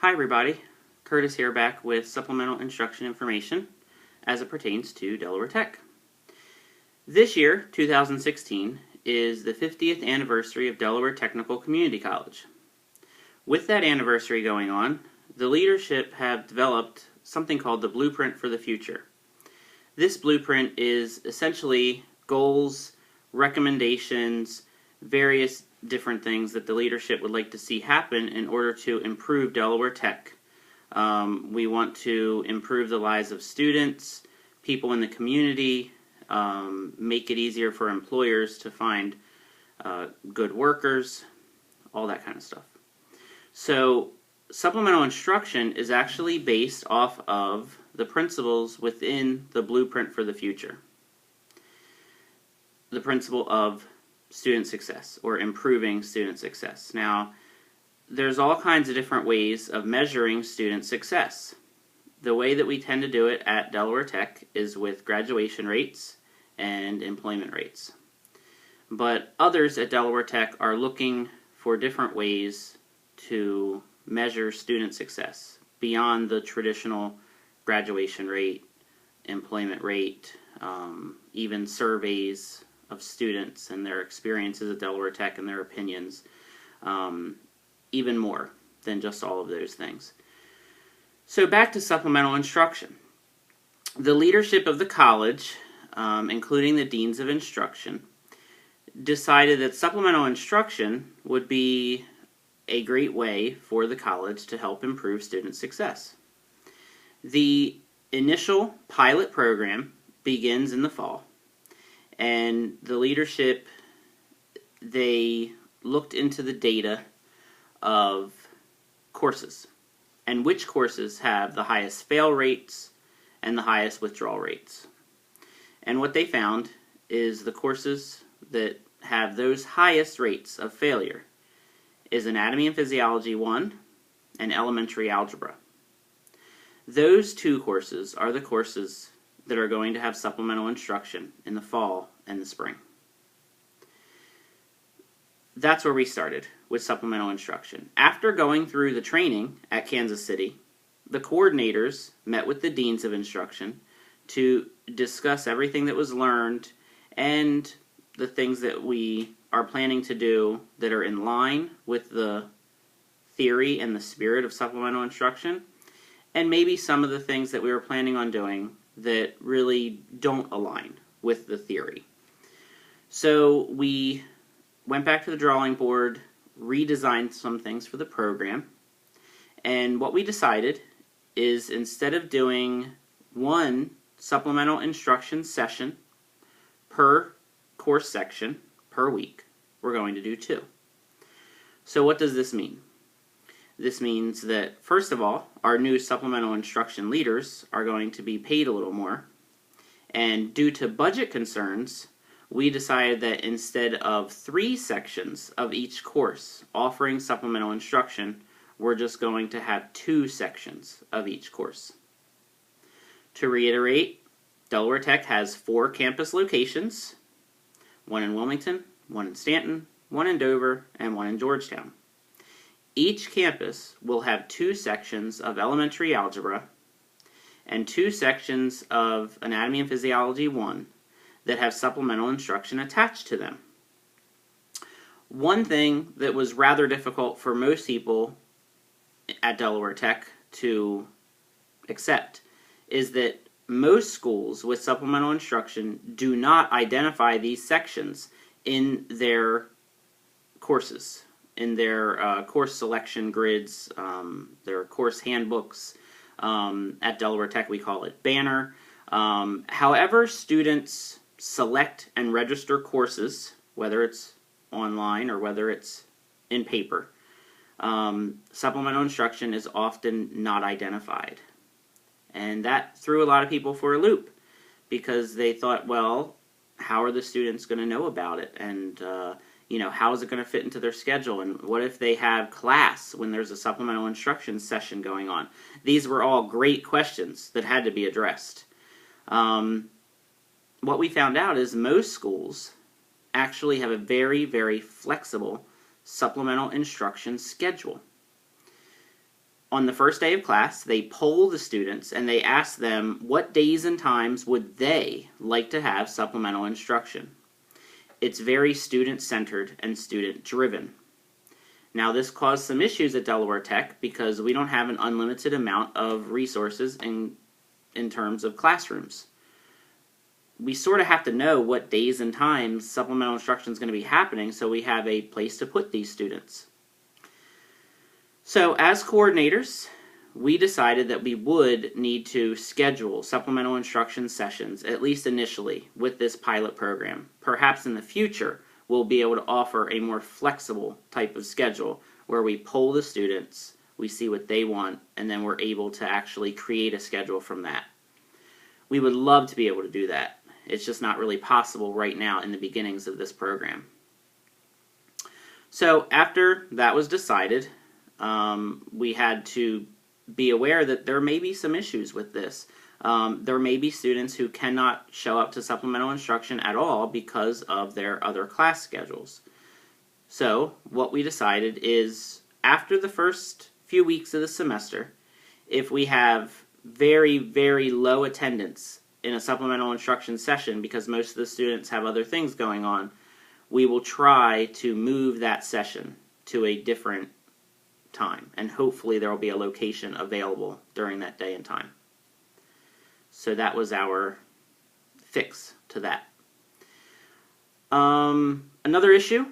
Hi everybody, Curtis here back with supplemental instruction information as it pertains to Delaware Tech. This year, 2016, is the 50th anniversary of Delaware Technical Community College. With that anniversary going on, the leadership have developed something called the Blueprint for the Future. This blueprint is essentially goals, recommendations, various different things that the leadership would like to see happen in order to improve Delaware Tech. We want to improve the lives of students, people in the community, make it easier for employers to find good workers, all that kind of stuff. So supplemental instruction is actually based off of the principles within the Blueprint for the Future. The principle of student success, or improving student success. Now, there's all kinds of different ways of measuring student success. The way that we tend to do it at Delaware Tech is with graduation rates and employment rates. But others at Delaware Tech are looking for different ways to measure student success beyond the traditional graduation rate, employment rate, even surveys of students and their experiences at Delaware Tech and their opinions, even more than just all of those things. So back to supplemental instruction. The leadership of the college, including the deans of instruction, decided that supplemental instruction would be a great way for the college to help improve student success. The initial pilot program begins in the fall. And the leadership, they looked into the data of courses and which courses have the highest fail rates and the highest withdrawal rates. And what they found is the courses that have those highest rates of failure is Anatomy and Physiology 1 and Elementary Algebra. Those two courses are the courses that are going to have supplemental instruction in the fall and the spring. That's where we started with supplemental instruction. After going through the training at Kansas City, the coordinators met with the deans of instruction to discuss everything that was learned and the things that we are planning to do that are in line with the theory and the spirit of supplemental instruction, and maybe some of the things that we were planning on doing that really don't align with the theory. So we went back to the drawing board, redesigned some things for the program, and what we decided is instead of doing one supplemental instruction session per course section per week, we're going to do two. So what does this mean? This means that, first of all, our new supplemental instruction leaders are going to be paid a little more. And due to budget concerns, we decided that instead of 3 sections of each course offering supplemental instruction, we're just going to have 2 sections of each course. To reiterate, Delaware Tech has 4 campus locations, one in Wilmington, one in Stanton, one in Dover, and one in Georgetown. Each campus will have 2 sections of elementary algebra and 2 sections of Anatomy and Physiology 1 that have supplemental instruction attached to them. One thing that was rather difficult for most people at Delaware Tech to accept is that most schools with supplemental instruction do not identify these sections in their courses, in their course selection grids, their course handbooks. At Delaware Tech we call it Banner. However students select and register courses, whether it's online or whether it's in paper, supplemental instruction is often not identified. And that threw a lot of people for a loop because they thought, well, how are the students going to know about it? And how is it going to fit into their schedule? And what if they have class when there's a supplemental instruction session going on? These were all great questions that had to be addressed. What we found out is most schools actually have a very, very flexible supplemental instruction schedule. On the first day of class, they poll the students and they ask them what days and times would they like to have supplemental instruction. It's very student-centered and student-driven. Now, this caused some issues at Delaware Tech because we don't have an unlimited amount of resources in terms of classrooms. We sort of have to know what days and times supplemental instruction is going to be happening so we have a place to put these students. So as coordinators, we decided that we would need to schedule supplemental instruction sessions, at least initially, with this pilot program. Perhaps in the future, we'll be able to offer a more flexible type of schedule where we poll the students, we see what they want, and then we're able to actually create a schedule from that. We would love to be able to do that. It's just not really possible right now in the beginnings of this program. So after that was decided, we had to be aware that there may be some issues with this. There may be students who cannot show up to supplemental instruction at all because of their other class schedules. So what we decided is after the first few weeks of the semester, if we have very, very low attendance in a supplemental instruction session because most of the students have other things going on, we will try to move that session to a different time, and hopefully there will be a location available during that day and time. So that was our fix to that. Another issue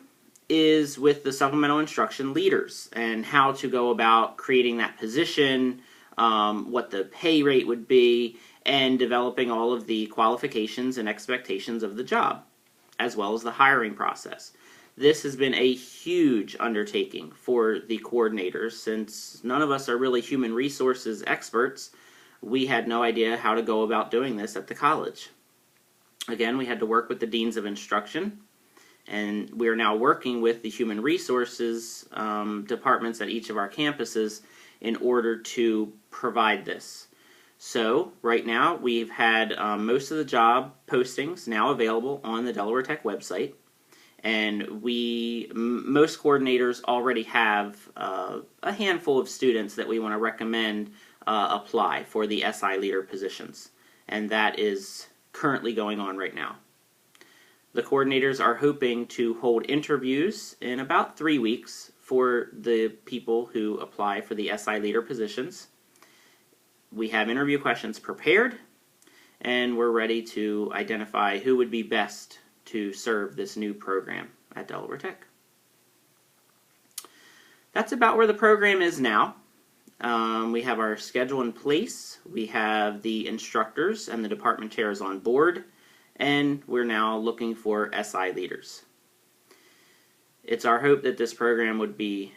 is with the supplemental instruction leaders and how to go about creating that position, what the pay rate would be, and developing all of the qualifications and expectations of the job, as well as the hiring process. This has been a huge undertaking for the coordinators. Since none of us are really human resources experts, we had no idea how to go about doing this at the college. Again, we had to work with the deans of instruction, and we are now working with the human resources departments at each of our campuses in order to provide this. So right now we've had most of the job postings now available on the Delaware Tech website. And most coordinators already have a handful of students that we want to recommend apply for the SI leader positions. And that is currently going on right now. The coordinators are hoping to hold interviews in about 3 weeks for the people who apply for the SI leader positions. We have interview questions prepared, and we're ready to identify who would be best to serve this new program at Delaware Tech. That's about where the program is now. We have our schedule in place, we have the instructors and the department chairs on board, and we're now looking for SI leaders. It's our hope that this program would be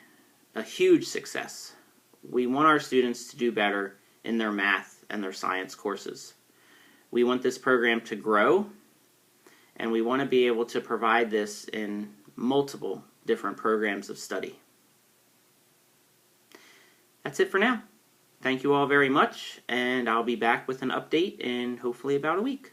a huge success. We want our students to do better in their math and their science courses. We want this program to grow, and we want to be able to provide this in multiple different programs of study. That's it for now. Thank you all very much, and I'll be back with an update in hopefully about a week.